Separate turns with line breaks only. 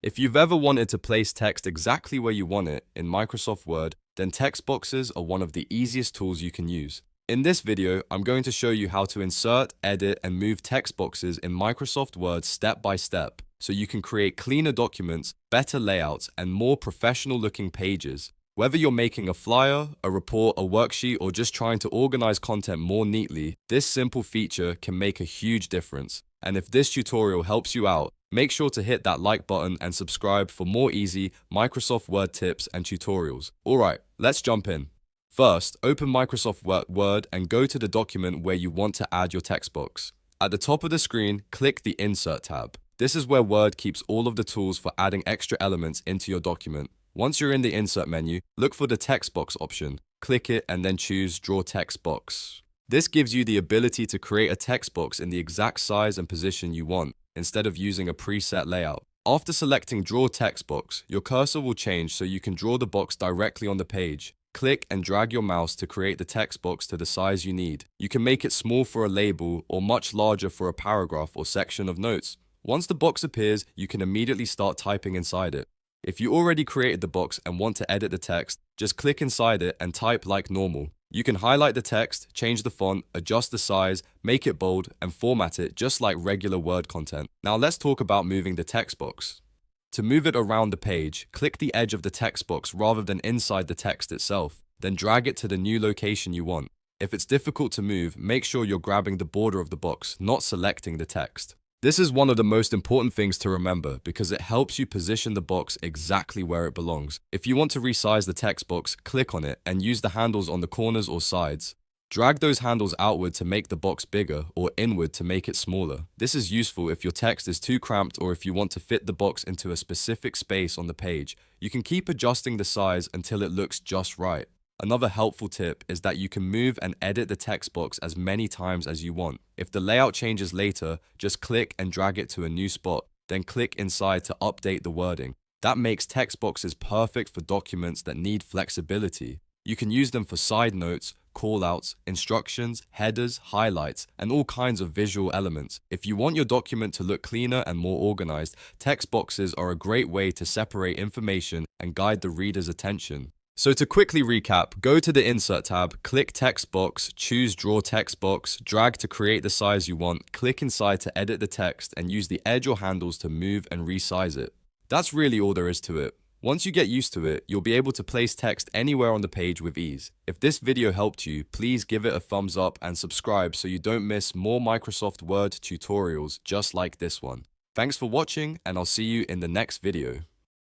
If you've ever wanted to place text exactly where you want it in Microsoft Word, then text boxes are one of the easiest tools you can use. In this video, I'm going to show you how to insert, edit, and move text boxes in Microsoft Word step by step, so you can create cleaner documents, better layouts, and more professional-looking pages. Whether you're making a flyer, a report, a worksheet, or just trying to organize content more neatly, this simple feature can make a huge difference. And if this tutorial helps you out, make sure to hit that like button and subscribe for more easy Microsoft Word tips and tutorials. Alright, let's jump in. First, open Microsoft Word and go to the document where you want to add your text box. At the top of the screen, click the Insert tab. This is where Word keeps all of the tools for adding extra elements into your document. Once you're in the Insert menu, look for the text box option. Click it and then choose Draw Text Box. This gives you the ability to create a text box in the exact size and position you want, instead of using a preset layout. After selecting Draw Text Box, your cursor will change so you can draw the box directly on the page. Click and drag your mouse to create the text box to the size you need. You can make it small for a label or much larger for a paragraph or section of notes. Once the box appears, you can immediately start typing inside it. If you already created the box and want to edit the text, just click inside it and type like normal. You can highlight the text, change the font, adjust the size, make it bold, and format it just like regular Word content. Now let's talk about moving the text box. To move it around the page, click the edge of the text box rather than inside the text itself. Then drag it to the new location you want. If it's difficult to move, make sure you're grabbing the border of the box, not selecting the text. This is one of the most important things to remember because it helps you position the box exactly where it belongs. If you want to resize the text box, click on it and use the handles on the corners or sides. Drag those handles outward to make the box bigger or inward to make it smaller. This is useful if your text is too cramped or if you want to fit the box into a specific space on the page. You can keep adjusting the size until it looks just right. Another helpful tip is that you can move and edit the text box as many times as you want. If the layout changes later, just click and drag it to a new spot, then click inside to update the wording. That makes text boxes perfect for documents that need flexibility. You can use them for side notes, callouts, instructions, headers, highlights, and all kinds of visual elements. If you want your document to look cleaner and more organized, text boxes are a great way to separate information and guide the reader's attention. So to quickly recap, go to the Insert tab, click Text Box, choose Draw Text Box, drag to create the size you want, click inside to edit the text, and use the edge or handles to move and resize it. That's really all there is to it. Once you get used to it, you'll be able to place text anywhere on the page with ease. If this video helped you, please give it a thumbs up and subscribe so you don't miss more Microsoft Word tutorials just like this one. Thanks for watching, and I'll see you in the next video.